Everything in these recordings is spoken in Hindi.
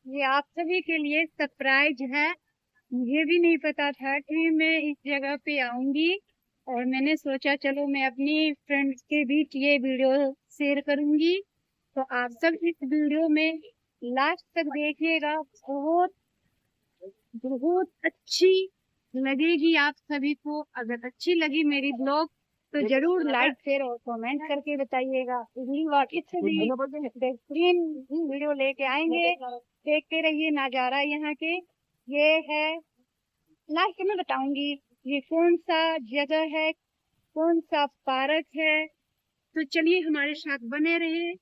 ये आप सभी के लिए सरप्राइज है। मुझे भी नहीं पता था कि मैं इस जगह पे आऊंगी, और मैंने सोचा चलो मैं अपनी फ्रेंड्स के बीच ये वीडियो शेयर करूंगी। तो आप सब इस वीडियो में लास्ट तक देखिएगा। बहुत बहुत अच्छी लगेगी आप सभी को। अगर अच्छी लगी मेरी ब्लॉग तो जरूर लाइक शेयर और कमेंट करके बताइएगा। अगली बार इससे भी बेहतरीन वीडियो लेके आएंगे। देखते रहिए नजारा यहाँ के। ये है, लास्ट में बताऊंगी ये कौन सा जगह है, कौन सा पार्क है। तो चलिए हमारे साथ बने रहिए।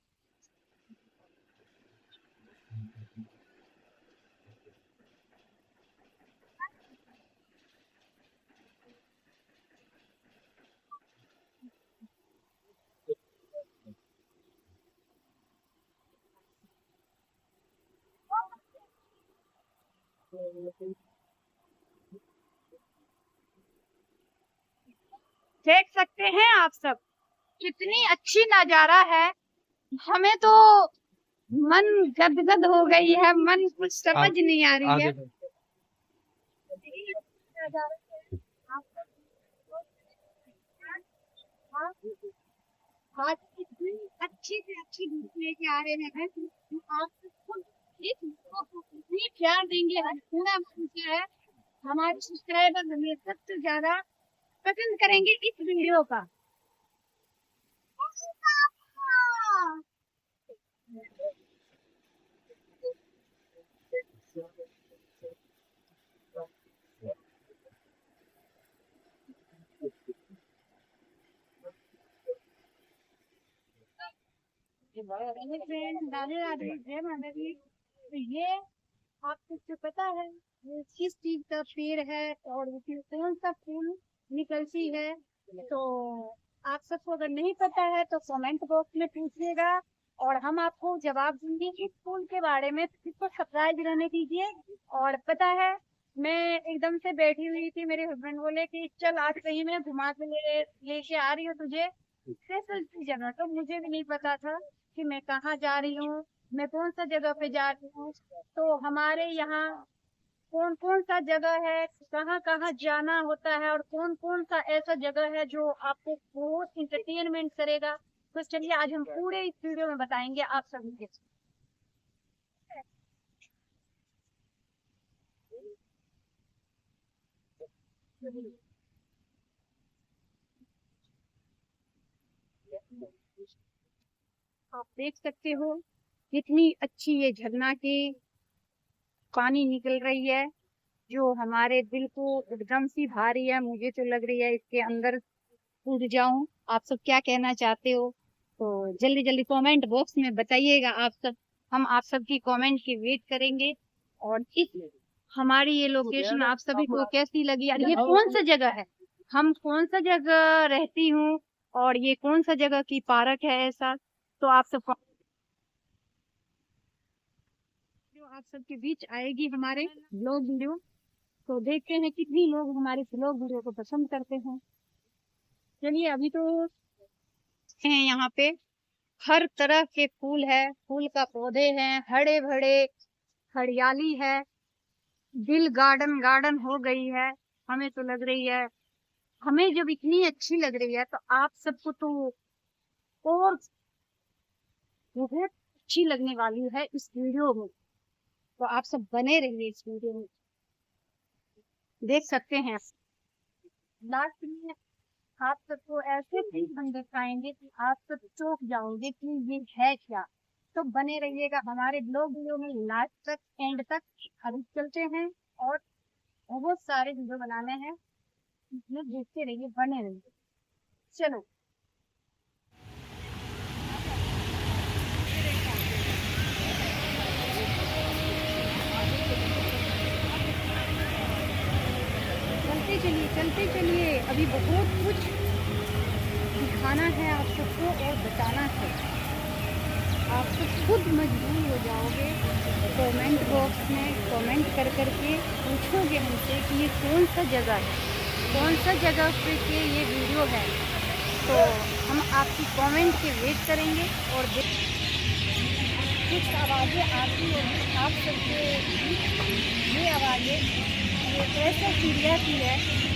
देख सकते हैं आप सब कितनी अच्छी नजारा है। हमें तो मन गदगद हो गई है, मन कुछ समझ नहीं आ रही है। आज इतनी अच्छी से अच्छी धूप लेके आ रहे हैं। आप सबको इस वीडियो को इतनी प्यार देंगे, हम पूरा मन से है। हमारे सब्सक्राइबर हमें सबसे ज्यादा पसंद करेंगे इस वीडियो का। राधे राधे, जय माता दी। तो ये आपको जो पता है ये किस चीज का पेड़ है और उसमें कौन सा फूल निकलती है? तो आप सबको अगर नहीं पता है तो कमेंट बॉक्स में पूछिएगा और हम आपको जवाब देंगे इस फूल के बारे में। तो इसको सरप्राइज रहने दीजिए। और पता है, मैं एकदम से बैठी हुई थी, मेरे हस्बैंड बोले कि चल आज कहीं मैं घुमा के लेके आ रही हूँ तुझे स्पेशल जगह। तो मुझे भी नहीं पता था कि मैं कहाँ जा रही हूँ, मैं कौन सा जगह पे जा रही हूँ। तो हमारे यहाँ कौन कौन सा जगह है, कहाँ कहाँ जाना होता है और कौन कौन सा ऐसा जगह है जो आपको बहुत इंटरटेनमेंट करेगा। तो चलिए आज हम पूरे इस वीडियो में बताएंगे आप सभी के। आप देख सकते हो कितनी अच्छी ये झरना की पानी निकल रही है, जो हमारे दिल को एकदम सी भा रही है। मुझे तो लग रही है इसके अंदर कूद जाऊं। आप सब क्या कहना चाहते हो? तो जल्दी जल्दी कमेंट बॉक्स में बताइएगा आप सब। हम आप सबकी कमेंट की वेट करेंगे। और इस हमारी ये लोकेशन आप सभी को कैसी लगी और ये कौन सा जगह है, हम कौन सा जगह रहती हूँ और ये कौन सा जगह की पार्क है ऐसा। तो आप सब जो आप सबके बीच आएगी हमारे ब्लॉग वीडियो। तो देखते हैं कितनी लोग हमारे ब्लॉग वीडियो को पसंद करते हैं। चलिए अभी तो हैं यहाँ पे हर तरह के फूल है, फूल का पौधे हैं, हरे भरे हरियाली है, दिल गार्डन गार्डन हो गई है। हमें तो लग रही है, हमें जब इतनी अच्छी लग रही है तो आप सबको तो और बहुत अच्छी लगने वाली है इस वीडियो में। तो आप सब बने रहिए इस वीडियो में, देख सकते हैं। लास्ट में आप सबको ऐसे चीज हम दिखाएंगे कि आप सब चौंक जाओगे कि ये है क्या। तो बने रहिएगा हमारे ब्लॉग वीडियो में लास्ट तक, एंड तक। अभी चलते हैं और बहुत सारे वीडियो बनाने हैं, इसमें देखते रहिए, बने रहिए। चलो चलते चलिए, अभी बहुत कुछ दिखाना है आप सबको और बताना है। आप सब खुद मजबूर हो जाओगे, कमेंट बॉक्स में कमेंट कर करके पूछोगे हमसे कि ये कौन सा जगह है, कौन सा जगह पे के ये वीडियो है। तो हम आपकी कमेंट के वेट करेंगे और कुछ आवाज़ें आती होंगी आप सबके। ये आवाज़ें ऐसा चिड़िया की है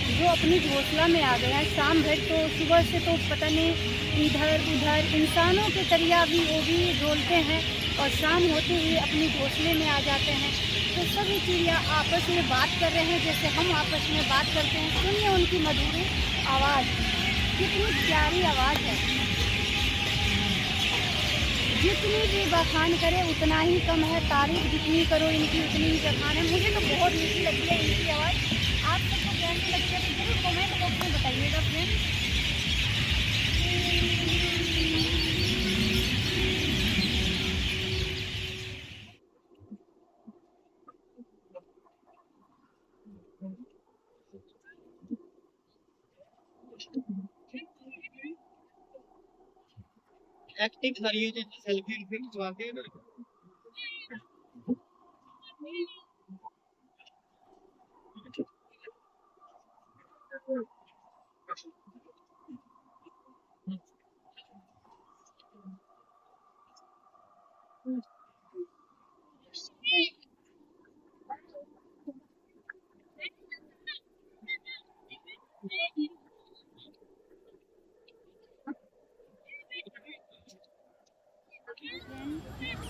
जो अपनी घोंसला में आ गया है। शाम भर तो सुबह से तो पता नहीं इधर उधर इंसानों के तरिया भी वो भी डोलते हैं और शाम होते हुए अपनी घोंसले में आ जाते हैं। तो सभी चिड़िया आपस में बात कर रहे हैं जैसे हम आपस में बात करते हैं। सुनिए उनकी मधुर आवाज़, कितनी प्यारी आवाज़ है। जितनी भी बखान करे उतना ही कम है, तारीफ जितनी करो इनकी उतनी ही बखान है। मुझे तो बहुत मीठी लगती है इनकी आवाज़। आप सबको कैसी लगती है तो जरूर कमेंट बॉक्स में बताइएगा फ्रेंड। एक्टिंग करिए जो सेल्फी खिंचवा के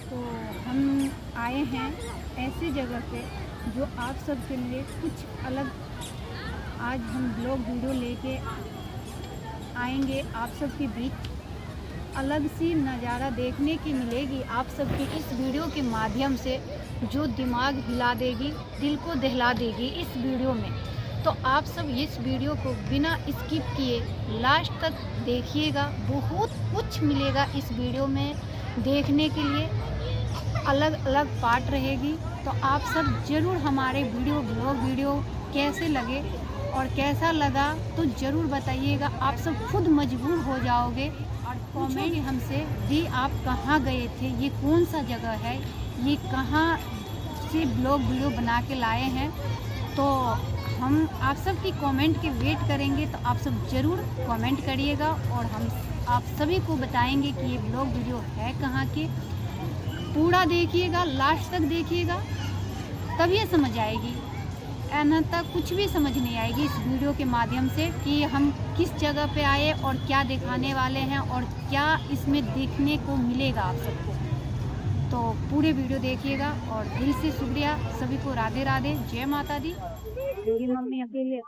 तो हम आए हैं ऐसी जगह पे जो आप सबके लिए कुछ अलग, आज हम ब्लॉग वीडियो लेके आएंगे आप सबके बीच। अलग सी नज़ारा देखने की मिलेगी आप सबके इस वीडियो के माध्यम से, जो दिमाग हिला देगी, दिल को दहला देगी इस वीडियो में। तो आप सब इस वीडियो को बिना स्किप किए लास्ट तक देखिएगा। बहुत कुछ मिलेगा इस वीडियो में देखने के लिए, अलग अलग पार्ट रहेगी। तो आप सब ज़रूर हमारे ब्लॉग वीडियो कैसे लगे और कैसा लगा तो ज़रूर बताइएगा। आप सब खुद मजबूर हो जाओगे और कमेंट हमसे दी आप कहाँ गए थे, ये कौन सा जगह है, ये कहाँ से ब्लॉग वीडियो बना के लाए हैं। तो हम आप सब की कमेंट के वेट करेंगे। तो आप सब ज़रूर कमेंट करिएगा और हम आप सभी को बताएंगे कि ये ब्लॉग वीडियो है कहाँ के। पूरा देखिएगा, लास्ट तक देखिएगा, तब ये समझ आएगी। अन्यथा कुछ भी समझ नहीं आएगी इस वीडियो के माध्यम से कि हम किस जगह पे आए और क्या दिखाने वाले हैं और क्या इसमें देखने को मिलेगा आप सबको। तो पूरे वीडियो देखिएगा और दिल से शुक्रिया सभी को। राधे राधे, जय माता दी। मेरी मम्मी अकेले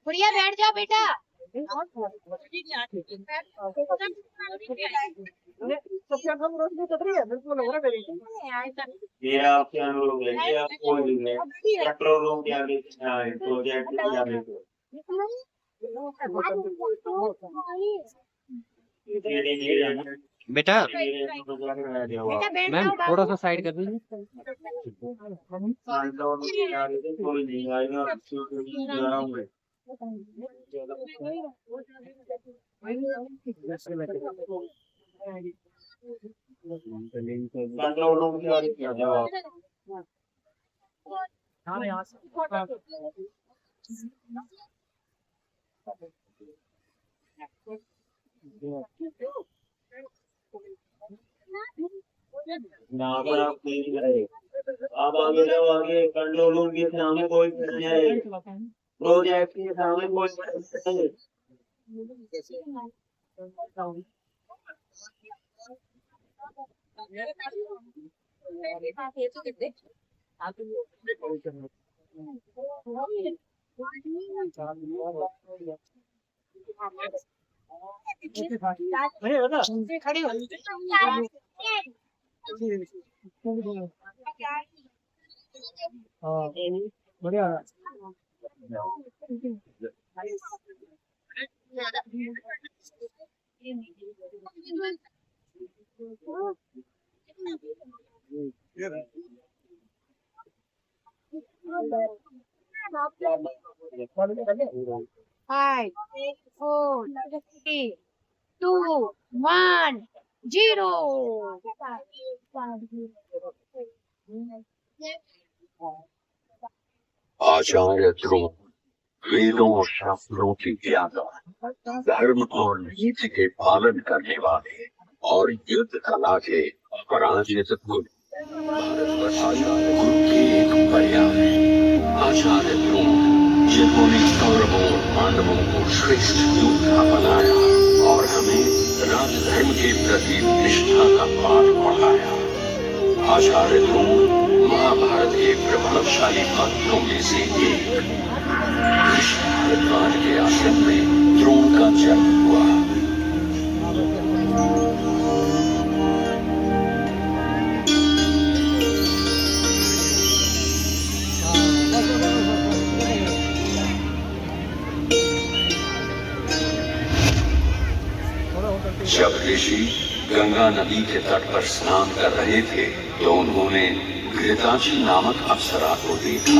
गुड़िया बैठ जाओ बेटा। ये आपके अनुरूप है, ये आप कोई नहीं है, कंट्रोल रूम के आगे प्रोजेक्ट के आगे बेटा मैम थोड़ा सा साइड कर दीजिए। कंट्रोल रूम के आगे क्या जवाब यहाँ पर आप नहीं करेंगे, आप आगे जाओ, आगे कंट्रोल रूम के सामने कोई नहीं है, प्रोजेक्ट के सामने कोई नहीं है। खड़ी हो बढ़िया। Five, four, three, two, one, zero. आचार्य ध्रुव वेदों और शास्त्रों की ज्ञाता, धर्म और नीति के पालन करने वाले और युद्ध कला के पराजित गुरु, भारत आचार्य गुरु के एक पर्याय है। आचार्य ध्रुव जिन्होंने कौरवों और पांडवों को श्रेष्ठ योद्धा बनाया और हमें राजधर्म के प्रति निष्ठा का पाठ पढ़ाया। आचार्य ध्रुव महाभारत के प्रभावशाली पात्रों में से एक। भारद्वाज के आश्रम में द्रोण का जन्म हुआ। जब ऋषि गंगा नदी के तट पर स्नान कर रहे थे तो उन्होंने घृताची नामक अप्सरा को देखा।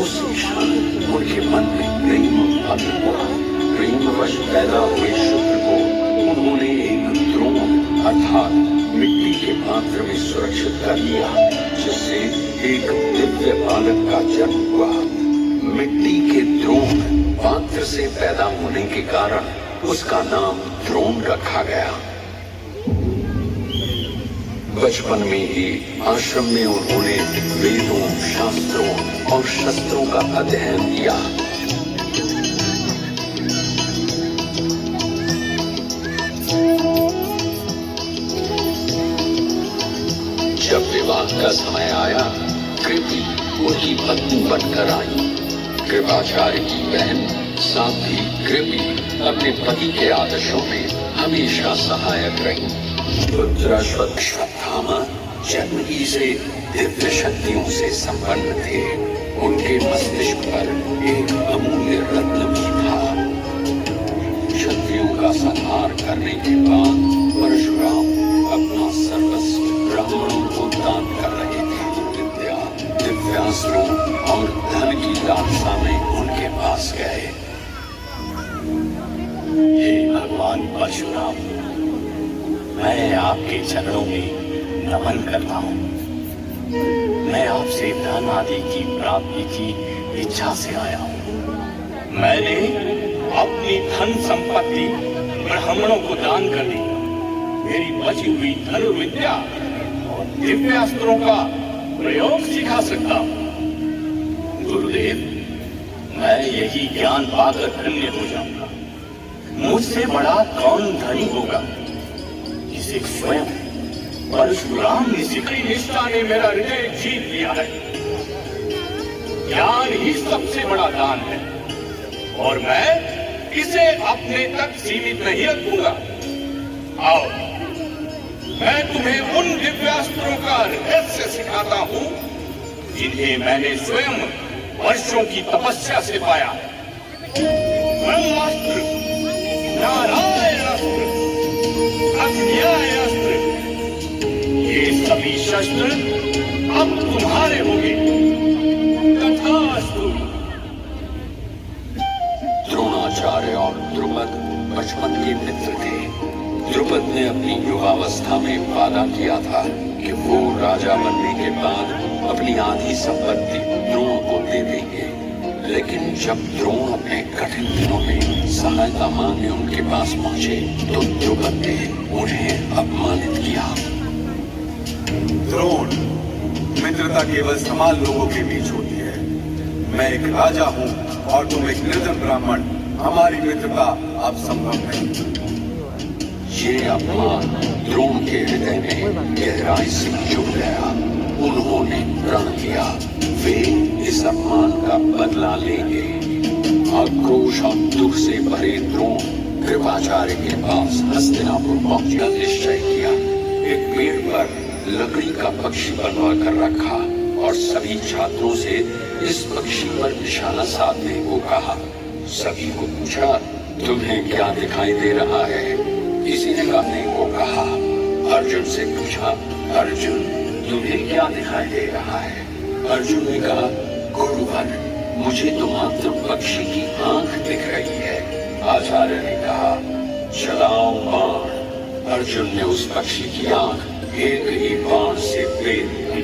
उस क्षण उनके मन में प्रेम उत्पन्न हुआ। प्रेमवश पैदा हुए शुक्र को उन्होंने एक द्रोण अर्थात मिट्टी के पात्र में सुरक्षित कर लिया, जिससे एक दिव्य बालक का जन्म हुआ। मिट्टी के द्रोण पात्र से पैदा होने के कारण उसका नाम द्रोण रखा गया। बचपन में ही आश्रम में उन्होंने वेदों, शास्त्रों और शस्त्रों का अध्ययन किया। जब विवाह का समय आया, कृपि उनकी पत्नी बनकर आई। कृपाचार्य की बहन साध्वी कृपि अपने पति के आदर्शों में हमेशा सहायक रही। रुद्राश्वत्थामा जन्म ही से दिव्य शक्तियों से संपन्न थे। उनके मस्तिष्क पर एक अमूल्य रत्न भी था। क्षत्रियों का संहार करने के बाद परशुराम अपना सर्वस्व ब्राह्मणों को दान कर रहे थे। विद्या, दिव्यास्त्रों और धन की लालसा में उनके पास गए। हे भगवान परशुराम, मैं आपके चरणों में नमन करता हूँ। मैं आपसे धन आदि की प्राप्ति की इच्छा से आया हूँ। मैंने अपनी धन संपत्ति ब्राह्मणों को दान कर दी। मेरी बची हुई धनुर्विद्या और दिव्यास्त्रों का प्रयोग सिखा सकता हूँ। गुरुदेव, मैं यही ज्ञान पाकर धन्य हो जाऊंगा। मुझसे बड़ा कौन धनी होगा? इसे स्वयं परशुराम ने सिखाई निष्ठा ने मेरा हृदय जीत लिया है। ज्ञान ही सबसे बड़ा दान है और मैं इसे अपने तक सीमित नहीं रखूंगा। आओ, मैं तुम्हें उन दिव्यास्त्रों का रहस्य सिखाता हूं जिन्हें मैंने स्वयं वर्षों की तपस्या से पाया। ब्रह्मास्त्र, नारायण अस्त्र, अग्न्याय अस्त्र, ये सभी शस्त्र अब तुम्हारे होंगे। तथास्तु। द्रोणाचार्य और द्रुपद बचपन के मित्र थे। द्रुपद ने अपनी युवावस्था में वादा किया था कि वो राजा बनने के बाद अपनी आधी संपत्ति द्रोण को दे देंगे, लेकिन जब द्रोण अपने कठिन दिनों में सहायता मांगने उनके पास पहुंचे तो द्रुपद ने उन्हें अपमानित किया। द्रोण, मित्रता केवल समान लोगों के बीच होती है। मैं एक राजा हूँ और तुम एक निर्धन ब्राह्मण। हमारी मित्रता अब संभव नहीं। ये अपमान द्रोण के हृदय में गहराई से जुड़ गया। उन्होंने प्रण किया वे इस अपमान का बदला लेंगे। आक्रोश और दुख से भरे द्रोण कृपाचार्य के पास हस्तिनापुर पहुंचकर निश्चय किया। एक पेड़ पर लकड़ी का पक्षी बनवा कर रखा और सभी छात्रों से इस पक्षी पर निशाना साधने को कहा। सभी को पूछा, तुम्हें क्या दिखाई दे रहा है? किसी ने कहने को कहा। अर्जुन से पूछा, अर्जुन तुम्हें क्या दिखाई दे रहा है? अर्जुन ने कहा, गुरुवर मुझे तो मात्र पक्षी की आंख दिख रही है। आचार्य ने कहा, चलाओ बाण। अर्जुन ने उस पक्षी की आंख एक ही बाण से भेद दी।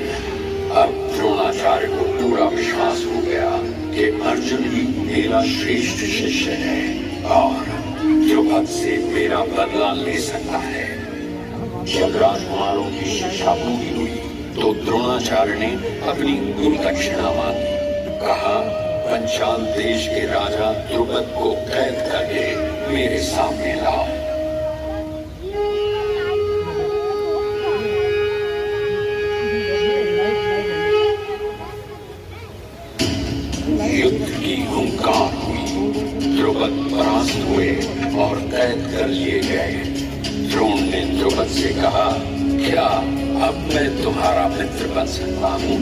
अब द्रोणाचार्य को पूरा विश्वास हो गया कि अर्जुन ही मेरा श्रेष्ठ शिष्य है और द्रुपद से मेरा बदला ले सकता है। जब राजकुमारों की शिक्षा पूरी हुई तो द्रोणाचार्य ने अपनी गुरु दक्षिणा मांगी। कहा, पंचाल देश के राजा द्रुपद को कैद करके मेरे सामने लाओ। युद्ध की हुंकार हुई। द्रुपद परास्त हुए और कैद कर लिए गए। द्रोण ने द्रुपद से कहा, क्या अब मैं तुम्हारा मित्र बन सकता हूँ?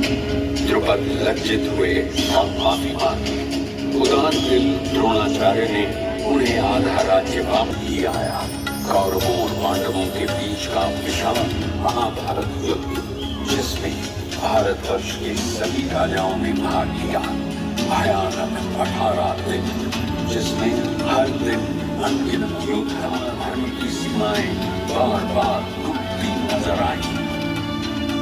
द्रुपद लज्जित हुए और माफी मांगी। उदार दिल द्रोणाचार्य ने उन्हें आधा राज्य वापस ले आया। कौरवों और पांडवों के बीच का विशाल महाभारत युद्ध, जिसमें भारतवर्ष के सभी राजाओं ने भाग लिया। भयानक 18 दिन, जिसमें हर दिन अनगिनत योद्धाओं की सीमाएं बार बार टूटती नजर आई।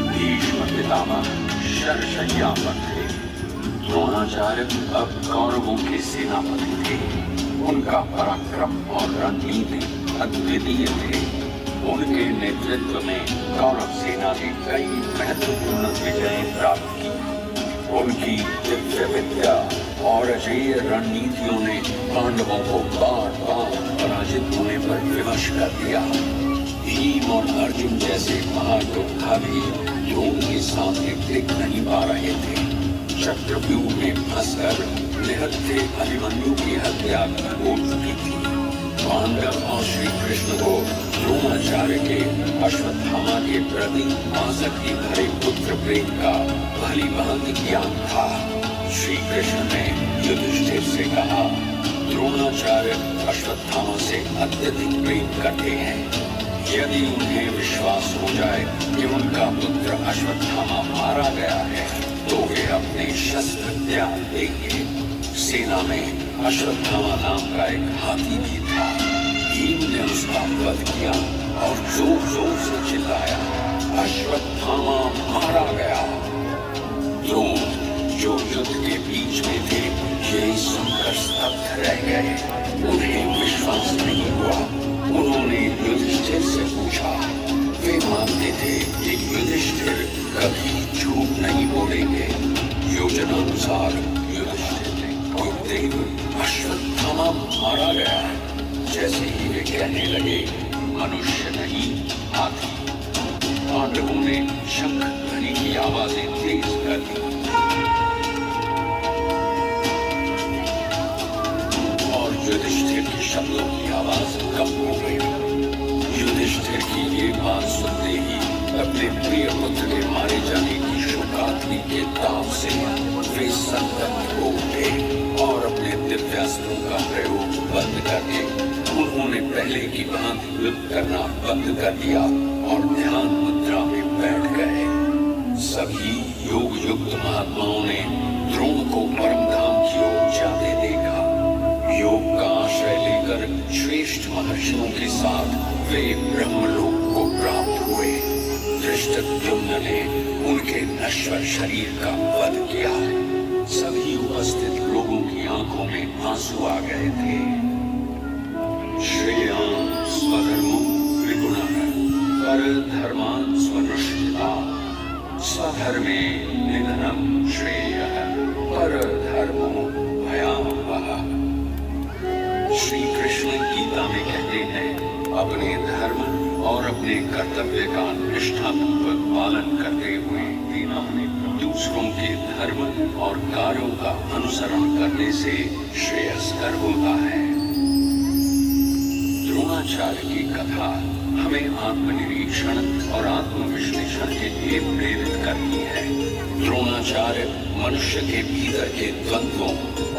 भीष्म पितामह शरशय्या पर थे। द्रोणाचार्य अब कौरवों के सेनापति थे। उनका पराक्रम और रणनीति अद्वितीय थे। उनके नेतृत्व में कौरव सेना ने कई महत्वपूर्ण विजय प्राप्त की। उनकी दिव्य विद्या और अजेय रणनीतियों ने पांडवों को बार बार पराजित होने पर विवश कर दिया। भीम और अर्जुन जैसे महायोद्धा भी द्रोण के सामने टिक नहीं पा रहे थे। चक्रव्यूह में फंसकर निहत्थे अभिमन्यु की हत्या हो चुकी थी। पांडव और श्री कृष्ण को द्रोणाचार्य के अश्वत्थामा के प्रति आसक्ति भरे पुत्र प्रेम का भली भांति ज्ञान था। श्री कृष्ण ने युधिष्ठिर से कहा, द्रोणाचार्य अश्वत्थामा से अत्यधिक प्रेम करते हैं। यदि उन्हें विश्वास हो जाए कि उनका पुत्र अश्वत्थामा मारा गया है तो वे अपने शस्त्र त्याग देंगे। सेना में अश्वत्थामा नाम का एक हाथी भी था। भीम ने उसका वध किया और जोर जोर से चिल्लाया, अश्वत्थामा मारा गया। द्रोण जो युद्ध के बीच में थे, यही सुनकर स्तब्ध रह गए। उन्हें विश्वास नहीं हुआ। उन्होंने युधिष्ठिर से पूछा। वे मानते थे कि युधिष्ठिर कभी झूठ नहीं बोलेंगे। योजनानुसार युधिष्ठिर ने बोलते हुए अश्वत्थामा मारा गया। जैसे ही वे कहने लगे, मनुष्य नहीं हाथी। पांडवों ने शंख ध्वनि की आवाजें तेज कर दी। पुत्र के मारे जाने की शोकाग्नि के ताप से वे संतप्त हो उठे और अपने दिव्यास्त्रों का प्रयोग बंद करके उन्होंने पहले की भांति युद्ध करना बंद कर दिया और ध्यान मुद्रा में बैठ गए। सभी योग युक्त महात्माओं ने द्रोण को परम धाम की ओर जाते देखा। योग का आश्रय लेकर श्रेष्ठ महर्षियों के साथ वे ब्रह्मलोक को प्राप्त हुए। धृष्टद्युम्न ने उनके नश्वर शरीर का वध किया। सभी उपस्थित लोगों की आंखों में आंसू आ गए थे। श्रेयान् स्वधर्मो विगुणः परधर्मान् स्वनुष्ठिता स्वधर्मे निधनं श्रेयः परधर्मो भयावहः। श्री कृष्ण गीता में कहते हैं, अपने धर्म और अपने कर्तव्य का निष्ठापूर्वक पालन करते हुए ने दूसरों के धर्म और कार्यों का अनुसरण करने से श्रेयस्कर होता है। द्रोणाचार्य की कथा हमें आत्मनिरीक्षण और आत्मविश्लेषण के लिए प्रेरित करती है। द्रोणाचार्य मनुष्य के भीतर के द्वंद्वों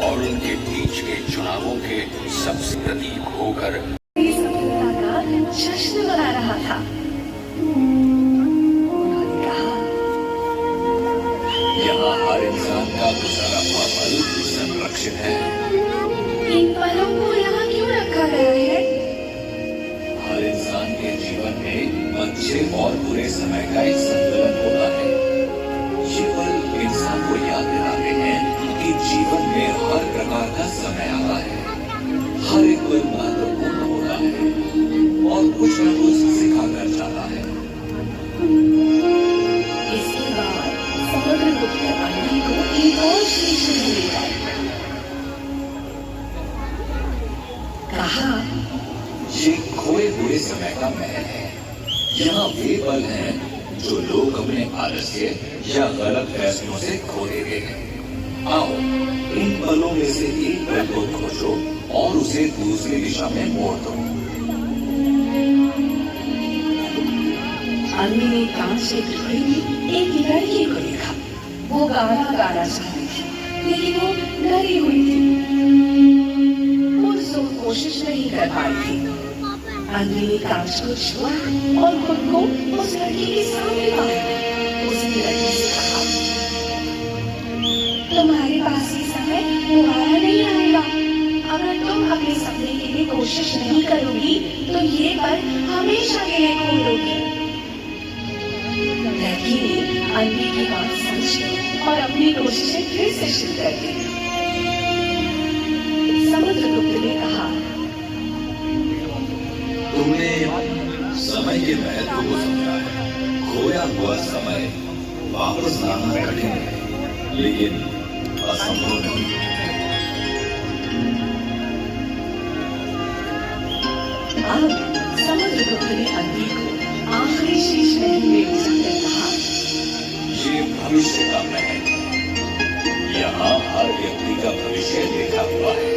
और उनके बीच के चुनावों के सबसे प्रतीक होकर जश्न मना रहा था। उन्होंने कहा, यहाँ हर इंसान का गुजारा हुआ पल संरक्षित है। इन पलों को यहाँ क्यों रखा गया है? हर इंसान के जीवन में अच्छे और बुरे समय का एक संतुलन होता है। ये पल इंसान को याद दिलाते हैं कि जीवन में हर प्रकार का समय आता है। हर एक पल महत्वपूर्ण होता है और कुछ न कुछ सिखा कर जाता है। इसके बाद समुद्रगुप्त अंधी को एक और श्रेष्ठ मिलेगा। कहा, ये खोए हुए समय का महल है। यहाँ वे पल हैं जो लोग अपने आलस्य या गलत फैसलों से खो देते हैं। आओ, इन पलों में से एक पल को खोजो और उसे दूसरी दिशा में मोड़ दो। अंधी ने कांच से टुकड़ी में एक लड़की को देखा। वो गाना गाना चाहती थी, लेकिन वो डरी हुई थी। पुरजोर कोशिश नहीं कर पाई थी। अंधी ने कांच को छुआ और खुद को उस लड़की के सामने पाया। उसने लड़की से कहा, तुम्हारे पास ये समय दोबारा नहीं आएगा। अगर तुम अपने सपने के लिए कोशिश नहीं करोगी तो ये पल हमेशा के लिए खो दोगी। लड़की ने अंधी की बात समझी और अपनी कोशिशें फिर से शुरू कर दी। समुद्रगुप्त ने कहा, तुमने समय के महत्व को समझा है। खोया हुआ समय वापस लाना कठिन है, लेकिन असंभव नहीं। अब समुद्रगुप्त ने अंधी को आखिरी शीश महल में जाकर कहा, ये भविष्य का महल है। यहाँ हर व्यक्ति का भविष्य लिखा हुआ है।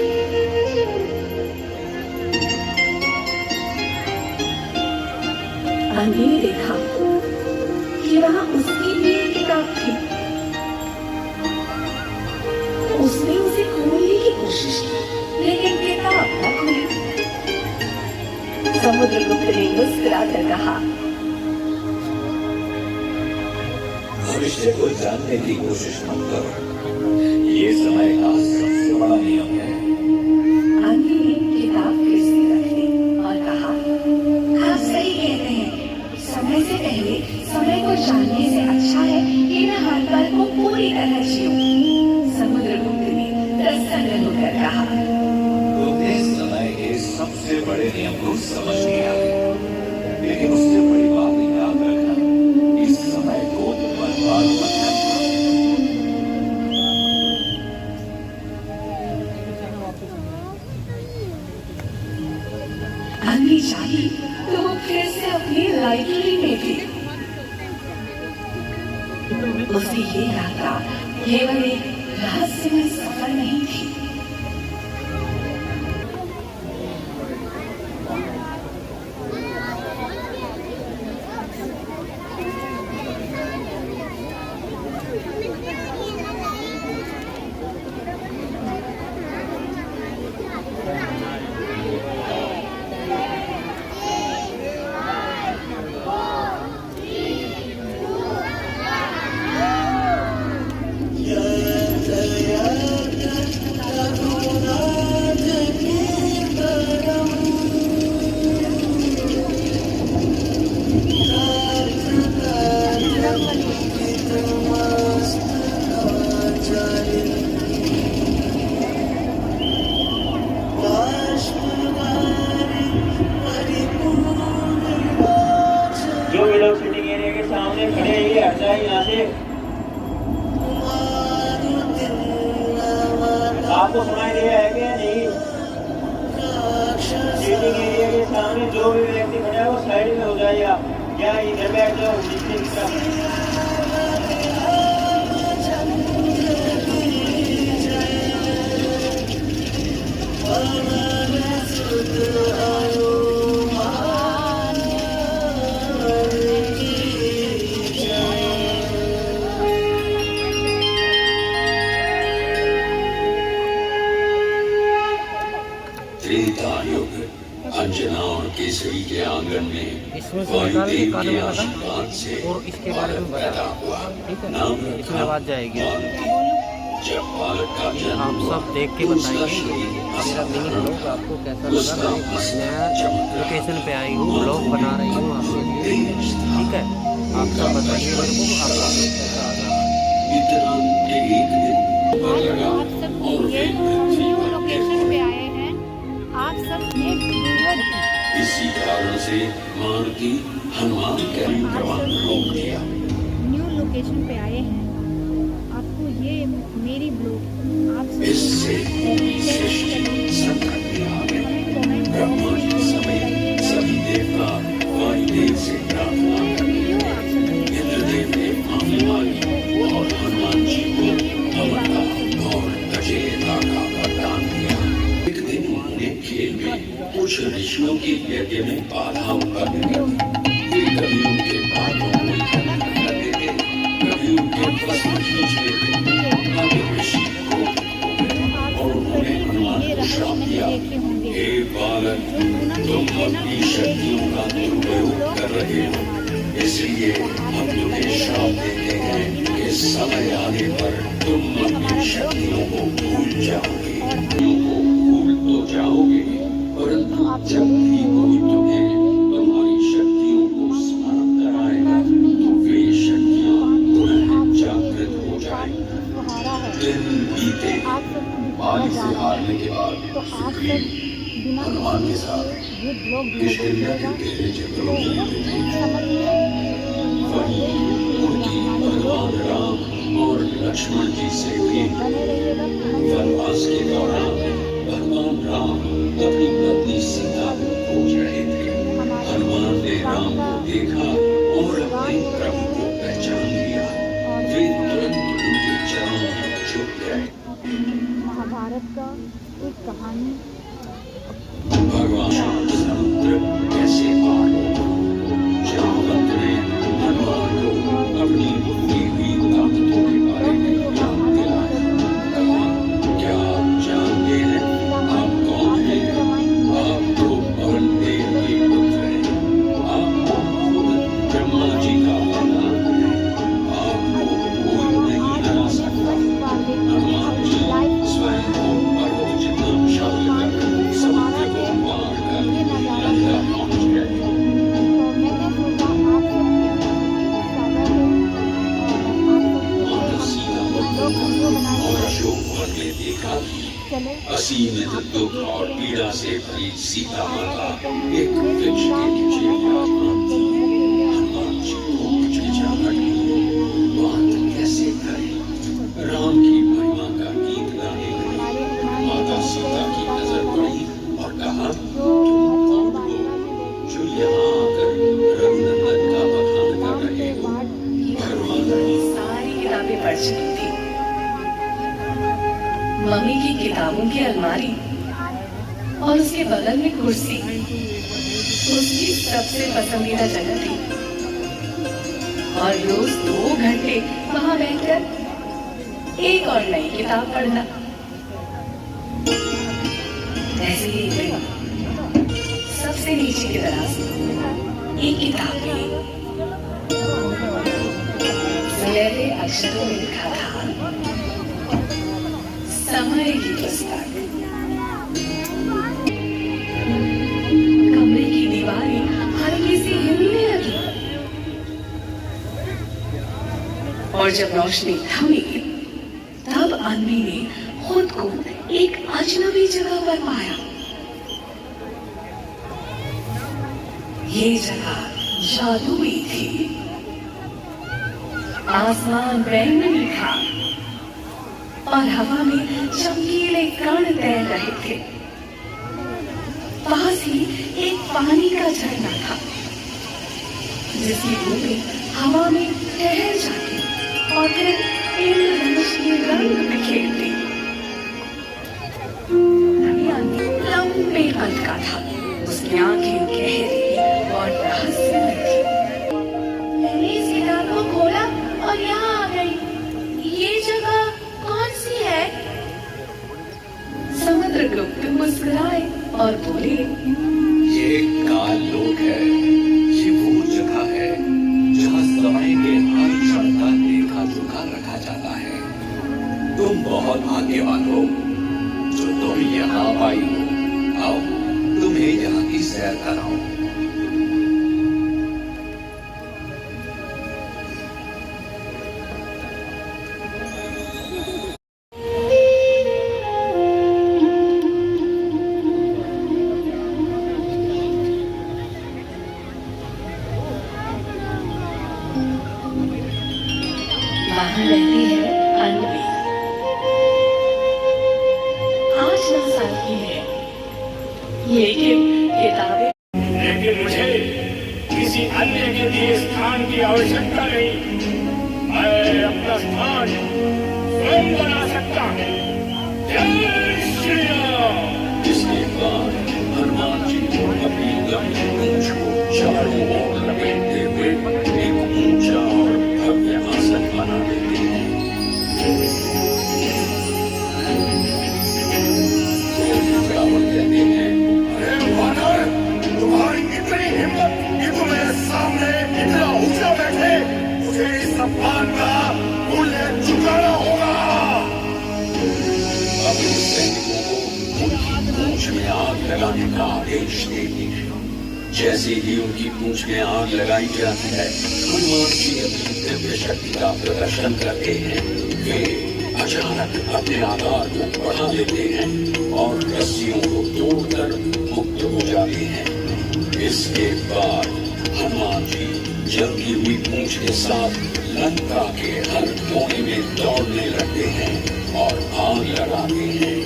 अंधी ने देखा कि वहाँ उसकी भी एक किताब थी। उसने उसे खोलने की कोशिश की, लेकिन किताब न खुली। समुद्रगुप्त ने मुस्कुराकर कहा, भविष्य को जानने की कोशिश मत करो। ये समय का सबसे बड़ा नियम है। अंधी ने किताब फिर से रख ली और कहा, आप सही कहते हैं। समय से पहले समय को जानने से अच्छा है कि मैं हर पल को पूरी तरह जीऊं। समुद्रगुप्त ने प्रसन्न होकर कहा, तुमने समय के सबसे बड़े नियम को समझ लिया है, लेकिन उससे बड़ी बात याद रखना, इस समय को बर्बाद मत करना। अंधी चाही तो वो फिर से अपनी लाइब्रेरी में थी। उसे ये यात्रा केवल एक रहस्यमय सफर नहीं थी। जो भी लोग सिटिंग एरिया के सामने खड़े हैं ये हट जाए यहाँ से। आपको सुनाई दे रहा है क्या नहीं? सिटिंग एरिया के सामने जो भी व्यक्ति खड़ा है वो साइड में हो जाएगा। क्या इधर बैठ जाओ नीचे की तरफ। त्रेता युग अंजना और केसरी के आंगन में इसमें से वायुदेव निकाल के के आशीर्वाद से और इसके बारे में पैदा बता। हुआ। ठीक है, नाम इसमें रखा आवाज जाएगी। जब बालक का जन्म आप हुआ, सब देख के उसका बताइए शरीर मेरा मिनी ब्लॉग आपको कैसा उसका लगा। मैं हंसना नया चमक रहा। लोकेशन पे आई हूँ, ब्लॉग बना रही हूँ आपके लिए। तेज था। ठीक है, आप सब बताइए मेरे को आपका कैसा लगा। इतना कि एक दिन पर लगा आप सब और ये वे पृथ्वी न्यू पर लोकेशन पे आए हैं। आप सब ये वीडियो इसी कारण से मारुति हनुमान के प्रमाण रोक दिया। न्यू लोकेशन पे आए हैं। आपको ये मेरी ब्लॉग आप इससे सृष्टि संकट में आ गई। ब्रह्मा जी समेत सभी देवता वायुदेव से प्रार्थना करने लगे। इंद्रदेव ने माफी मांगी और हनुमान जी को अमरता और अजेयता का वरदान दिया। एक दिन उन्होंने खेल में कुछ ऋषियों के यज्ञ में बाधा उत्पन्न की। वे कभी उनके बातों को इकट्ठा कर देते, कभी उनके वस्त्र खींच लेते। अब ऋषि क्रोधित हो गए और उन्होंने हनुमान को श्राप दिया, हे बालक, तुम अपनी शक्तियों का दुरुपयोग कर रहे हो, इसलिए हम तुम्हें श्राप देते हैं कि समय आने पर तुम अपनी शक्तियों को भूल जाओगे। शक्तियों को भूल तो जाओगे, परंतु जब भी कोई तुम्हें तुम्हारी शक्तियों को स्मरण कराएगा तो वे शक्तियां पुनः जागृत हो जाएंगी। दिन बीते, बाली से हारने के बाद सुग्रीव हनुमान के साथ किष्किंधा के गहरे जंगलों में रहते थे। वहीं उनकी भगवान राम और लक्ष्मण जी से हुई वनवास के दौरान भगवान राम अपनी पत्नी सीता को खोज रहे थे। हनुमान ने राम को देखा और अपने प्रभु को पहचान लिया। वे तुरंत उनके चरणों में झुक गए। महाभारत का एक कहानी भगवान समुद्र कैसे पार हो। जामवंत ने हनुमान को अपनी भूली हुई ताकतों के बारे में ज्ञान दिलाया। भगवान, क्या आप जानते हैं आप कौन हैं? आप तो पवन देव के पुत्र हैं। आप खुद ब्रह्मा जी का वरदान है। आपको कोई नहीं हरा सकता। हनुमान जी स्वयं को पर्वत जितना विशाल कर समुद्र को पार कर लंका पहुंच गए। माता सीता और अशोक वन में देखा कि असीमित दुख और पीड़ा से भरी सीता माता एक वृक्ष के नीचे विराजमान थी। हनुमान जी को हिचकिचाहट हुई, बात कैसे करें। राम की महिमा का गीत गाने लगे। माता सीता की नजर पड़ी और कहा, तुम कौन हो जो यहाँ आकर रघुनंदन का बखान कर रहे हो? भगवान सारी किताबें पढ़ चुकी थी। मम्मी की किताबों की अलमारी और उसके बगल में कुर्सी उसकी सबसे पसंदीदा जगह थी। और रोज 2 घंटे वहां बैठकर एक और नई किताब पढ़ना। ऐसे ही एक दिन सबसे नीचे की तरफ से एक किताब मिली। सुनहरे अक्षरों में लिखा था, समय की पुस्तक। कमरे की दीवारें हल्की सी हिलने लगी और जब रोशनी थमी तब अन्वी ने खुद को एक अजनबी जगह पर पाया। ये जगह जादुई थी। आसमान बैंगनी था और हवा में चमकीले कण तैर रहे थे। पास ही एक पानी का झरना था जिसकी बूंदें हवा में ठहर जाती और फिर इंद्रधनुष के रंग बिखेरती। लंबे कद का था, उसकी आंखें गहरी और रहस्यमय थी। मैंने इस किताब को खोला और यहाँ आ गई। ये जगह कौन सी है? समुद्रगुप्त मुस्कुराए और बोले, ये काल लोक है। ये वो जगह है जहाँ समय के हर क्षण का लेखा जोखा रखा जाता है। तुम बहुत भाग्यवान हो जो तुम यहाँ आई हो। आओ तुम्हें यहाँ की सैर कराऊं। वहाँ रहती है अन्वी। 8-9 साल की है, लेकिन किताबें लेकिन मुझे किसी अन्य के दिए स्थान की आवश्यकता नहीं। मैं अपना स्थान स्वयं बना सकता हूँ। जय श्री राम। इसके बाद हनुमान जी अपनी लंबी पूंछ को चारों ओर लपेटते हुए एक ऊंचा और भव्य आसन बना देते हैं। रावण कहते हैं, अरे वानर, तुम्हारी इतनी हिम्मत कि तुम मेरे सामने इतना ऊंचा बैठे। मुझे इस सम्मान का मूल्य चुकाना होगा। अपने सैनिकों को उनकी पूंछ में आग लगाने का आदेश देते हैं। जैसे ही उनकी पूंछ में आग लगाई जाती है, हनुमान जी अपनी दिव्य शक्ति का प्रदर्शन करते हैं। वे अचानक अपने आकार को बढ़ा देते हैं और रस्सियों को तोड़कर मुक्त हो जाते हैं। इसके बाद हनुमान जी जलती हुई पूंछ के साथ लंका के हर कोने में दौड़ने लगते हैं और आग लगाते हैं।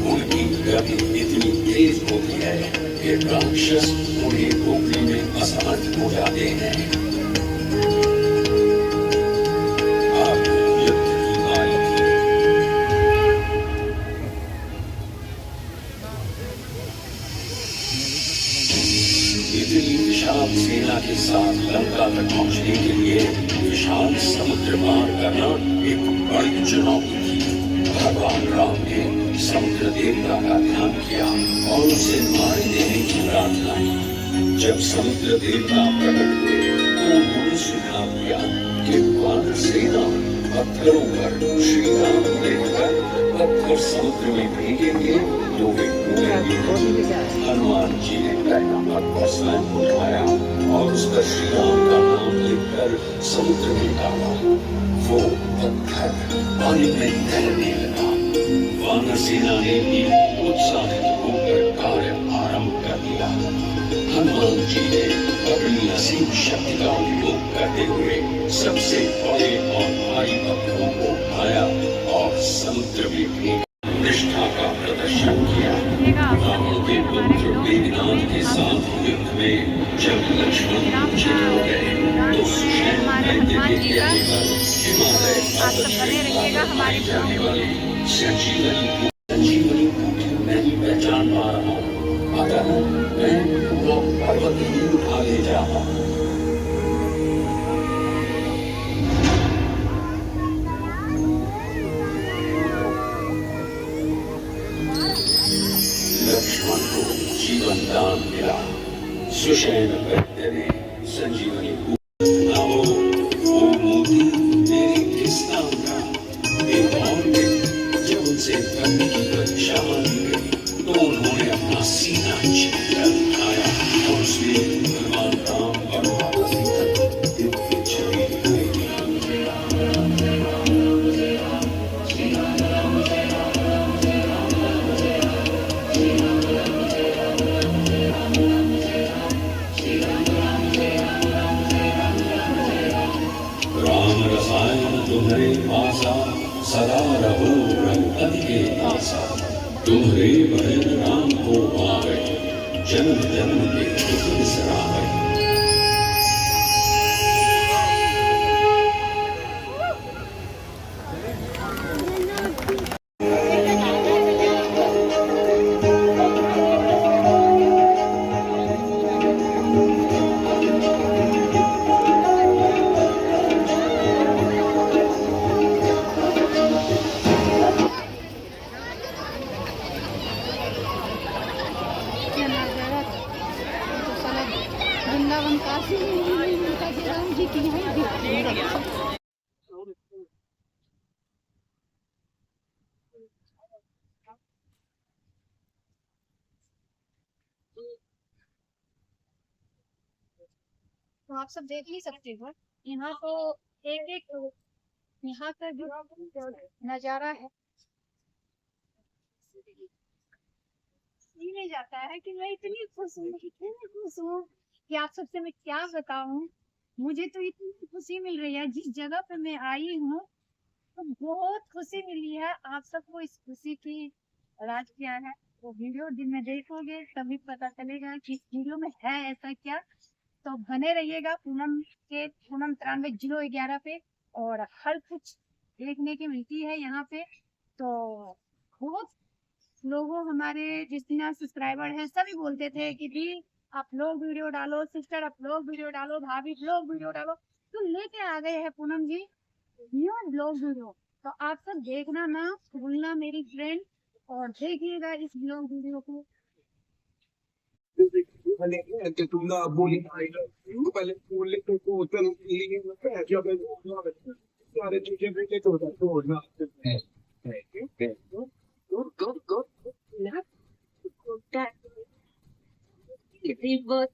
उनकी गति इतनी तेज होती है कि राक्षस उन्हें रोकने में असमर्थ हो जाते हैं। अब युद्ध की बारी थी। इतनी विशाल सेना के साथ लंका तक पहुंचने के लिए विशाल समुद्र पार करना एक बड़ी चुनौती थी। भगवान राम ने समुद्र देवता का ध्यान किया और उसे मार देने की प्रार्थना की। जब समुद्र देवता प्रकट हुए तो उन्होंने सुझाव दिया कि वानर सेना पत्थरों पर श्री राम को देखकर पत्थर समुद्र में फेंकेंगे तो वे डूबेंगे। हनुमान जी ने पहला पत्थर स्वयं उठाया और उस पर श्री राम का नाम लिखकर समुद्र में डाला। वो पत्थर पानी में तैरने लगा। वानर सेना ने भी उत्साहित होकर कार्य आरंभ कर दिया। हनुमान जी ने अपनी असीम शक्ति का उपयोग करते हुए सबसे बड़े और भारी पत्थरों को उठाया और समुद्र में फेंका। निष्ठा का प्रदर्शन किया। रावण के पुत्र मेघनाद के साथ युद्ध में जब लक्ष्मण मूर्छित हो गए तो सुषेण दैत्य के कहने पर हिमालय पर्वत श्रृंखला पर पाई जाने वाली संजीवनी बूटी नहीं पहचान पा रहा हूँ। अगर मैं वो पर्वत ही उठा ले जाता हूँ। लक्ष्मण को जीवन दान मिला। सुषेण दैत्य ने संजीवनी बूटी हो वो मोती मेरे किस नाम का। एक और दिन जब उनसे करने की परीक्षा मानी गई तो उन्होंने अपना सीना चीरकर उठाया और उसमें भगवान राम और माता सीता की दिव्य छवि दिखाई दी। तुम्हारे पासा सदा रहो रंग के आसा, तुम्हारे भजन राम को पावे, जन्म जन्म के दुख बिसरावे। वृंदावन काशी मिलता जी राम जी की है। तो आप सब देख ही सकते हो यहाँ तो एक एक यहाँ का जो नजारा है नहीं जाता है कि मैं इतनी खुश हूँ कि आप सबसे मैं क्या बताऊं। मुझे तो इतनी खुशी मिल रही है जिस जगह पे मैं आई हूँ, तो बहुत खुशी मिली है। आप सबको इस खुशी की राज क्या है वो वीडियो दिन में देखोगे तभी पता चलेगा कि इस वीडियो में है ऐसा क्या। तो बने रहिएगा पूनम 93-011 पे, और हर कुछ देखने की मिलती है यहाँ पे। तो बहुत लोगों हमारे जितने सब्सक्राइबर हैं सभी बोलते थे कि दी आप लोग वीडियो डालो, सिस्टर आप लोग वीडियो डालो, भाभी लोग वीडियो डालो, तो लेके आ गए हैं पूनम जी न्यू ब्लॉग वीडियो। तो आप सब देखना ना भूलना मेरी फ्रेंड, और देखिएगा इस ब्लॉग वीडियो को। Good.